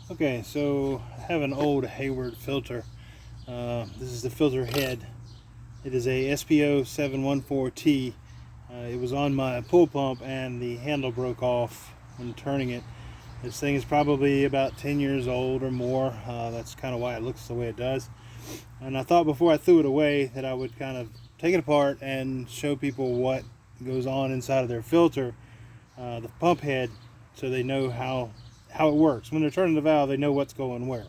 Okay, so I have an old Hayward filter. This is the filter head. It is a SPO 714T. It was on my pool pump and the handle broke off when turning it. This thing is probably about 10 years old or more. That's kind of why it looks the way it does. And I thought before I threw it away that I would kind of take it apart and show people what goes on inside of their filter, the pump head, so they know how it works. When they're turning the valve, they know what's going where.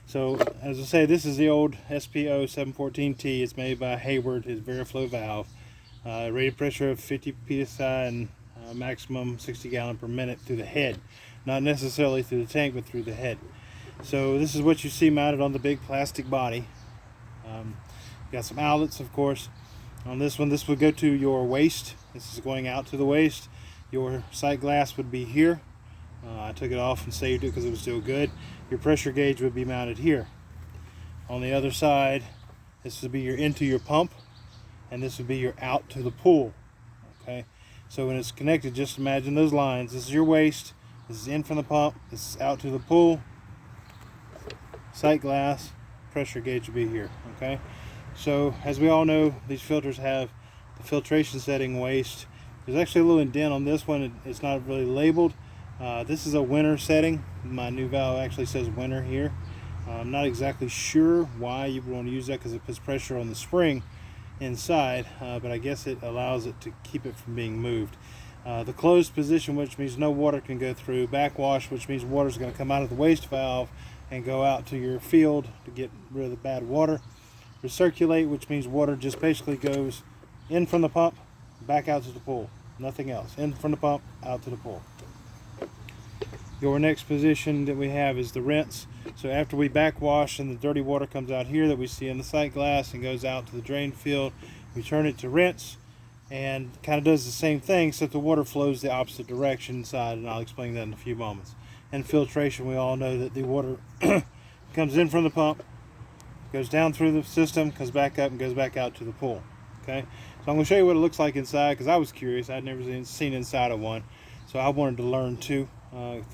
So, as I say, this is the old SPO 714T. It's made by Hayward, his Veriflow valve. Rated pressure of 50 psi and maximum 60 gallon per minute through the head. Not necessarily through the tank, but through the head. So this is what you see mounted on the big plastic body. Got some outlets, of course. On this one, this would go to your waste. This is going out to the waste. Your sight glass would be here. I took it off and saved it because it was still good. Your pressure gauge would be mounted here. On the other side, this would be your into your pump, and this would be your out to the pool. Okay, so when it's connected, just imagine those lines. This is your waste. This is in from the pump. This is out to the pool. Sight glass, pressure gauge would be here. Okay, so as we all know, these filters have the filtration setting waste. There's actually a little indent on this one. It's not really labeled. This is a winter setting. My new valve actually says winter here. I'm not exactly sure why you would want to use that, because it puts pressure on the spring inside, but I guess it allows it to keep it from being moved. The closed position, which means no water can go through. Backwash, which means water is going to come out of the waste valve and go out to your field to get rid of the bad water. Recirculate, which means water just basically goes in from the pump, back out to the pool. Nothing else. In from the pump, out to the pool. Your next position that we have is the rinse. So after we backwash and the dirty water comes out here that we see in the sight glass and goes out to the drain field, we turn it to rinse and kind of does the same thing, except the water flows the opposite direction inside, and I'll explain that in a few moments. And filtration, we all know that the water comes in from the pump, goes down through the system, comes back up and goes back out to the pool. Okay, so I'm going to show you what it looks like inside, because I was curious. I'd never seen inside of one, so I wanted to learn too.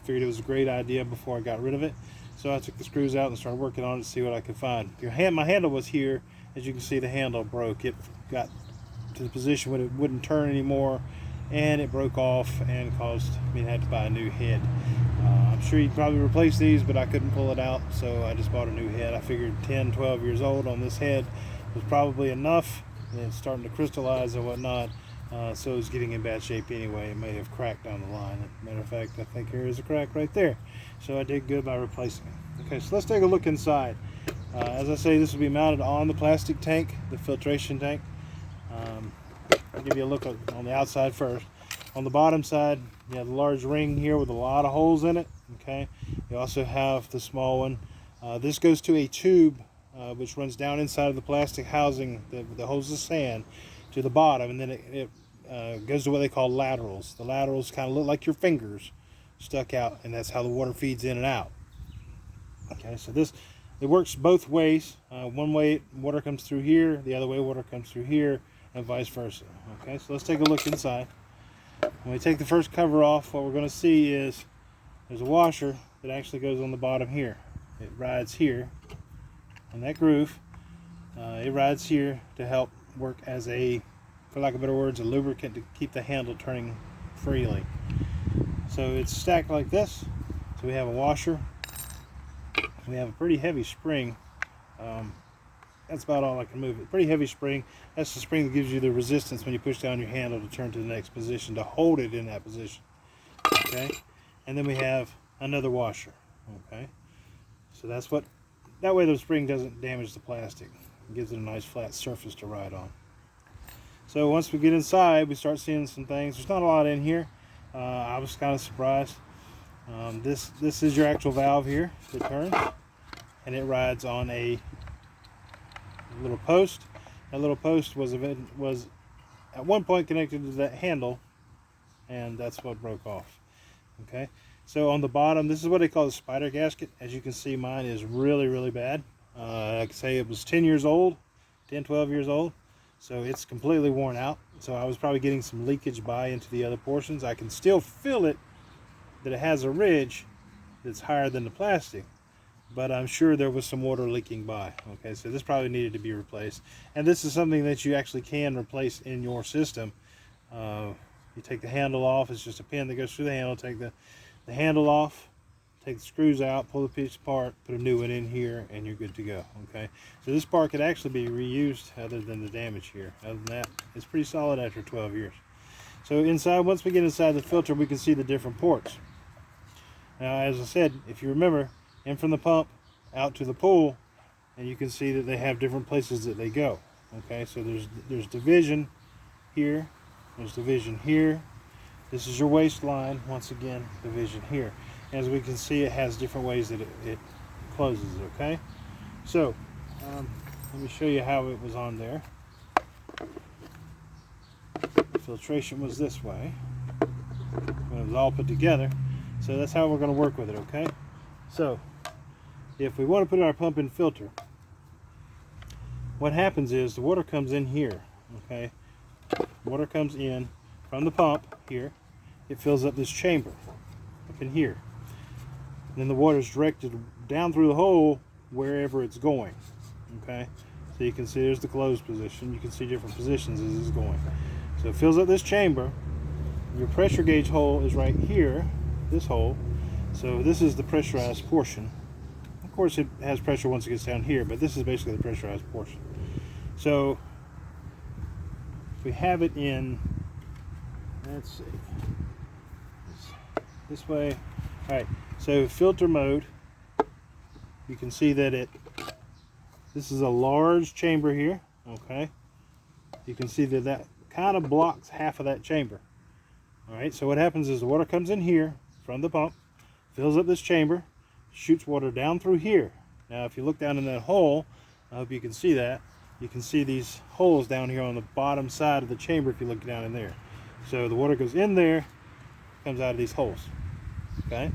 Figured it was a great idea before I got rid of it. So I took the screws out and started working on it to see what I could find. My handle was here. As you can see, the handle broke. It got to the position where it wouldn't turn anymore, and it broke off and caused me to have to buy a new head. I'm sure you'd probably replace these, but I couldn't pull it out, so I just bought a new head. I figured 10, 12 years old on this head was probably enough. And it's starting to crystallize and whatnot. So it's getting in bad shape anyway. It may have cracked down the line. Matter of fact, I think there is a crack right there. So I did good by replacing it. Okay, so let's take a look inside. As I say, this will be mounted on the plastic tank, the filtration tank. I'll give you a look on the outside first. On the bottom side, you have the large ring here with a lot of holes in it. Okay, you also have the small one. This goes to a tube which runs down inside of the plastic housing that holds the sand to the bottom, and then it goes to what they call laterals. The laterals kind of look like your fingers stuck out, and that's how the water feeds in and out. Okay, so it works both ways. One way water comes through here, the other way water comes through here, and vice versa. Okay, so let's take a look inside. When we take the first cover off, what we're going to see is there's a washer that actually goes on the bottom here. It rides here in that groove. It rides here to help work as for lack of better words, a lubricant to keep the handle turning freely. So it's stacked like this. So we have a washer. We have a pretty heavy spring. That's about all I can move it. Pretty heavy spring. That's the spring that gives you the resistance when you push down your handle to turn to the next position, to hold it in that position. Okay, and then we have another washer. Okay, so that way the spring doesn't damage the plastic. It gives it a nice flat surface to ride on. So once we get inside, we start seeing some things. There's not a lot in here. I was kind of surprised. This is your actual valve here that turns, and it rides on a little post. That little post was at one point connected to that handle, and that's what broke off. Okay, so on the bottom, this is what they call the spider gasket. As you can see, mine is really, really bad. I could say it was 10 years old, 10, 12 years old. So it's completely worn out. So I was probably getting some leakage into the other portions. I can still feel it, that it has a ridge, that's higher than the plastic, but I'm sure there was some water leaking by. Okay, so this probably needed to be replaced, and this is something that you actually can replace in your system. You take the handle off. It's just a pin that goes through the handle. Take the handle off, take the screws out, pull the piece apart, put a new one in here, and you're good to go. Okay, so this part could actually be reused other than the damage here. Other than that, it's pretty solid after 12 years. So inside, once we get inside the filter, we can see the different ports. Now, as I said, if you remember, in from the pump out to the pool, and you can see that they have different places that they go. Okay, so there's division here, there's division here. This is your waste line. Once again, division here. As we can see, it has different ways that it closes. Okay, so let me show you how it was on there. Filtration was this way when it was all put together. So that's how we're going to work with it. Okay, so if we want to put our pump in filter, what happens is the water comes in here. Okay, water comes in from the pump here. It fills up this chamber up in here. And then the water is directed down through the hole wherever it's going. Okay, so you can see there's the closed position. You can see different positions as it's going. So it fills up this chamber. Your pressure gauge hole is right here, this hole. So this is the pressurized portion. Of course, it has pressure once it gets down here, but this is basically the pressurized portion. So we have it in, let's see, this way. All right, so filter mode, you can see that this is a large chamber here. Okay, you can see that kind of blocks half of that chamber. All right, so what happens is the water comes in here from the pump, fills up this chamber, shoots water down through here. Now if you look down in that hole, I hope you can see that, you can see these holes down here on the bottom side of the chamber if you look down in there. So the water goes in there, comes out of these holes. Okay,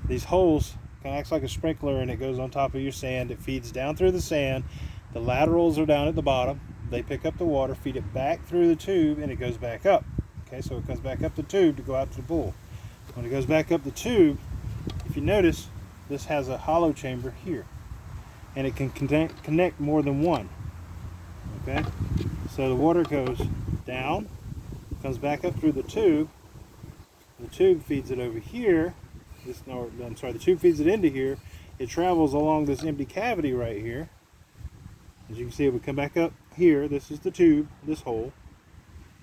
these holes kind of acts like a sprinkler, and it goes on top of your sand. It feeds down through the sand. The laterals are down at the bottom. They pick up the water, feed it back through the tube, and it goes back up. Okay, so it comes back up the tube to go out to the pool. When it goes back up the tube, if you notice, this has a hollow chamber here, and it can connect more than one. Okay, so the water goes down, comes back up through the tube. The tube feeds it over here. The tube feeds it into here. It travels along this empty cavity right here. As you can see, it would come back up here. This is the tube, this hole,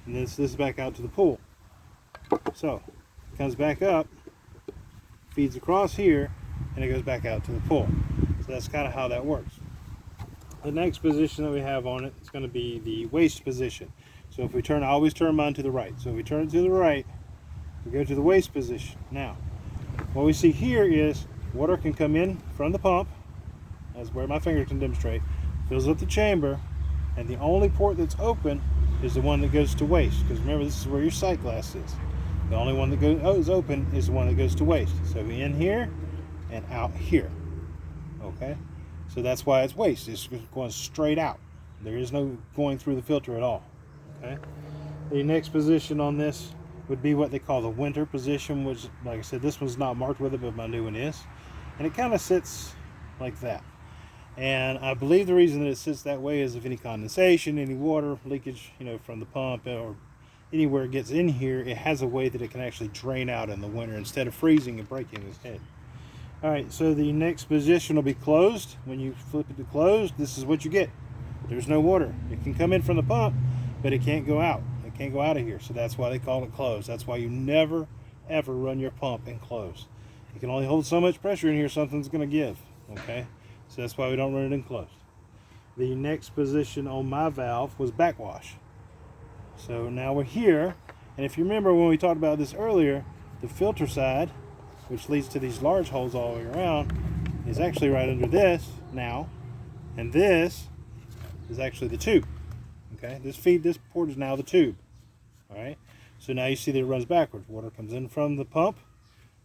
and this is back out to the pool. So it comes back up, feeds across here, and it goes back out to the pool. So that's kind of how that works. The next position that we have on it is going to be the waste position. So if we I always turn mine to the right. So if we turn it to the right, we go to the waste position. Now, what we see here is water can come in from the pump, that's where my finger can demonstrate, fills up the chamber, and the only port that's open is the one that goes to waste. Because remember, this is where your sight glass is. The only one that is open is the one that goes to waste. So in here and out here. Okay, so that's why it's waste. It's going straight out. There is no going through the filter at all. Okay, the next position on this would be what they call the winter position, which, like I said, this one's not marked with it, but my new one is. And it kind of sits like that. And I believe the reason that it sits that way is if any condensation, any water leakage, from the pump or anywhere it gets in here, it has a way that it can actually drain out in the winter instead of freezing and breaking its head. All right, so the next position will be closed. When you flip it to closed, this is what you get. There's no water. It can come in from the pump, but it can't go out. It can't go out of here, so that's why they call it closed. That's why you never, ever run your pump in closed. You can only hold so much pressure in here, something's going to give, okay? So that's why we don't run it in closed. The next position on my valve was backwash. So now we're here, and if you remember when we talked about this earlier, the filter side, which leads to these large holes all the way around, is actually right under this now, and this is actually the tube. Okay, this port is now the tube. All right, so now you see that it runs backwards. Water comes in from the pump,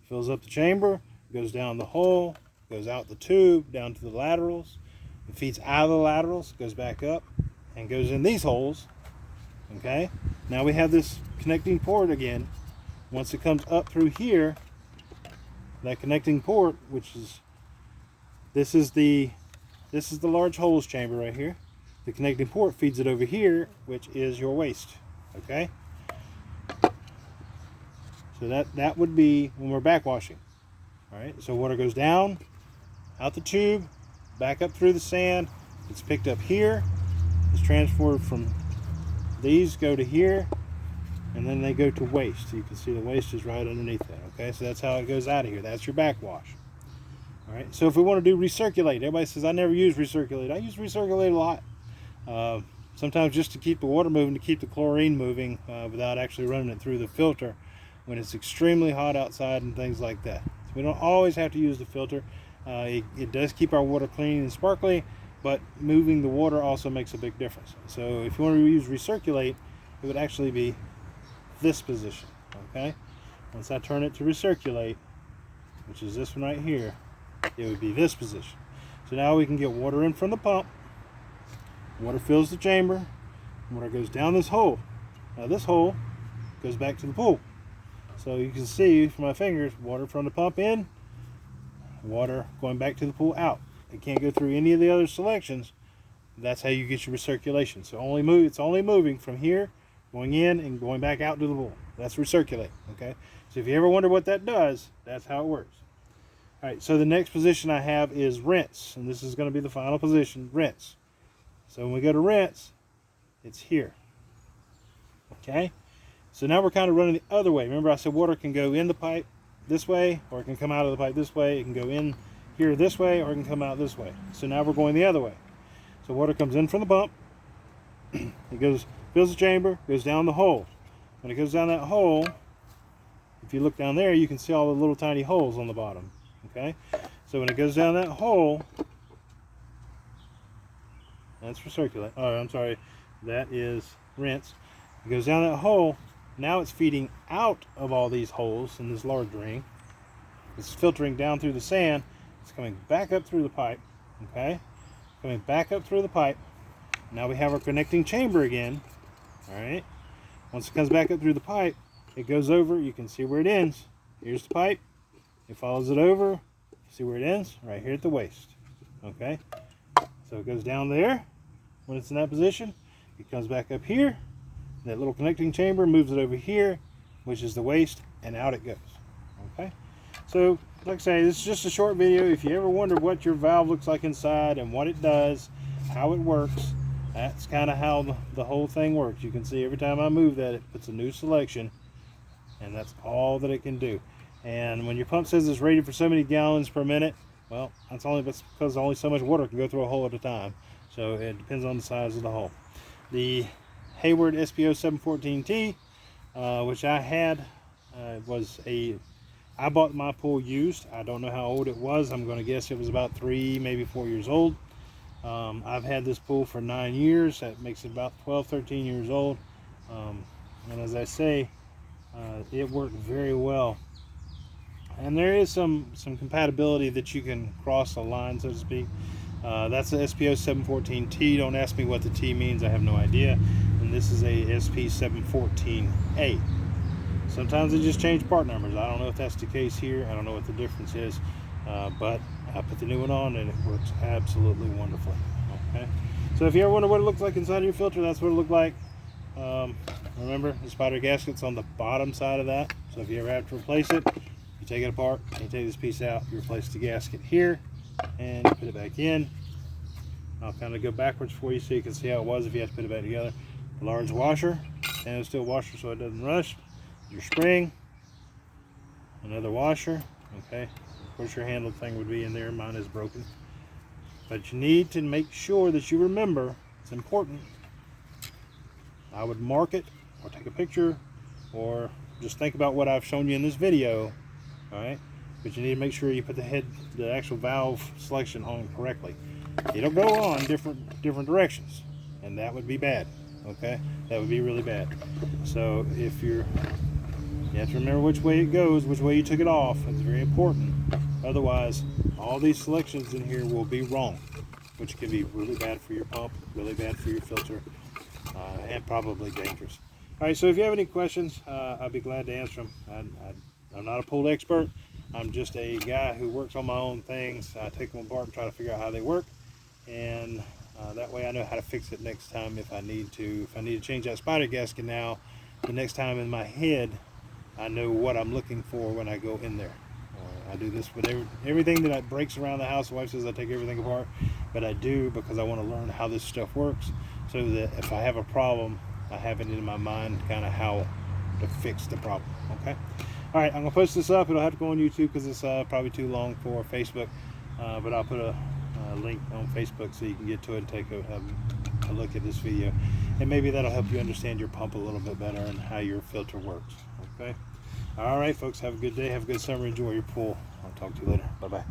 fills up the chamber, goes down the hole, goes out the tube, down to the laterals, it feeds out of the laterals, goes back up, and goes in these holes. Okay, now we have this connecting port again. Once it comes up through here, that connecting port, which is this is the large hose chamber right here. The connecting port feeds it over here, which is your waste. Okay. So that would be when we're backwashing. All right. So water goes down, out the tube, back up through the sand. It's picked up here. It's transferred from these go to here, and then they go to waste. You can see the waste is right underneath that. Okay. So that's how it goes out of here. That's your backwash. All right. So if we want to do recirculate, everybody says I never use recirculate. I use recirculate a lot. Sometimes just to keep the water moving, to keep the chlorine moving without actually running it through the filter when it's extremely hot outside and things like that. So we don't always have to use the filter. It does keep our water clean and sparkly, but moving the water also makes a big difference. So if you want to use recirculate, it would actually be this position. Okay. Once I turn it to recirculate, which is this one right here, it would be this position. So now we can get water in from the pump. Water fills the chamber. Water goes down this hole. Now this hole goes back to the pool. So you can see from my fingers, water from the pump in, water going back to the pool out. It can't go through any of the other selections. That's how you get your recirculation. So it's only moving from here, going in and going back out to the pool. That's recirculate. Okay. So if you ever wonder what that does, that's how it works. All right. So the next position I have is rinse, and this is going to be the final position, rinse. So when we go to rinse, it's here. Okay. So now we're kind of running the other way. Remember I said water can go in the pipe this way, or it can come out of the pipe this way. It can go in here this way, or it can come out this way. So now we're going the other way. So water comes in from the pump. It goes, fills the chamber, goes down the hole. When it goes down that hole, if you look down there, you can see all the little tiny holes on the bottom. Okay. So when it goes down that hole, that's recirculate. Oh, I'm sorry. That is rinse. It goes down that hole. Now it's feeding out of all these holes in this large ring. It's filtering down through the sand. It's coming back up through the pipe. Okay? Coming back up through the pipe. Now we have our connecting chamber again. Alright? Once it comes back up through the pipe, it goes over. You can see where it ends. Here's the pipe. It follows it over. See where it ends? Right here at the waist. Okay? So it goes down there. When it's in that position, it comes back up here. That little connecting chamber moves it over here, which is the waste, and out it goes. Okay. So, like I say, this is just a short video. If you ever wonder what your valve looks like inside and what it does, how it works, that's kind of how the whole thing works. You can see every time I move that, it puts a new selection, and that's all that it can do. And when your pump says it's rated for so many gallons per minute, well, that's only because only so much water can go through a hole at a time. So it depends on the size of the hole. The Hayward SPO 714T, which I had, I bought my pool used. I don't know how old it was. I'm going to guess it was about 3, maybe 4 years old. I've had this pool for 9 years. That makes it about 12, 13 years old. And as I say, it worked very well. And there is some compatibility that you can cross a line, so to speak. That's the SPO 714T. Don't ask me what the T means. I have no idea. And this is a SP 714A. Sometimes they just change part numbers. I don't know if that's the case here. I don't know what the difference is. But I put the new one on and it works absolutely wonderfully. Okay. So if you ever wonder what it looks like inside of your filter, that's what it looked like. Remember, the spider gasket's on the bottom side of that. So if you ever have to replace it, you take it apart, and you take this piece out, you replace the gasket here, and you put it back in. I'll kind of go backwards for you so you can see how it was if you have to put it back together. A large washer, stainless steel washer so it doesn't rust. Your spring, another washer. Okay, of course your handle thing would be in there. Mine is broken, but you need to make sure that you remember. It's important. I would mark it or take a picture or just think about what I've shown you in this video. All right, but you need to make sure you put the actual valve selection on correctly. It'll go on different directions, and that would be bad. Okay, that would be really bad. So if you have to remember which way it goes, which way you took it off. It's very important. Otherwise, all these selections in here will be wrong, which can be really bad for your pump, really bad for your filter, and probably dangerous. All right, so if you have any questions, I'd be glad to answer them. I'm not a pool expert. I'm just a guy who works on my own things. I take them apart and try to figure out how they work, and that way I know how to fix it next time if I need to. If I need to change that spider gasket now, the next time in my head, I know what I'm looking for when I go in there. I do this with everything that breaks around the house. The wife says I take everything apart, but I do because I want to learn how this stuff works, so that if I have a problem, I have it in my mind kind of how to fix the problem. Okay. All right, I'm gonna post this up. It'll have to go on YouTube because it's probably too long for Facebook, but I'll put a link on Facebook so you can get to it and take a look at this video, and maybe that'll help you understand your pump a little bit better and how your filter works. Okay. All right, folks, have a good day, have a good summer, enjoy your pool. I'll talk to you later. Bye bye.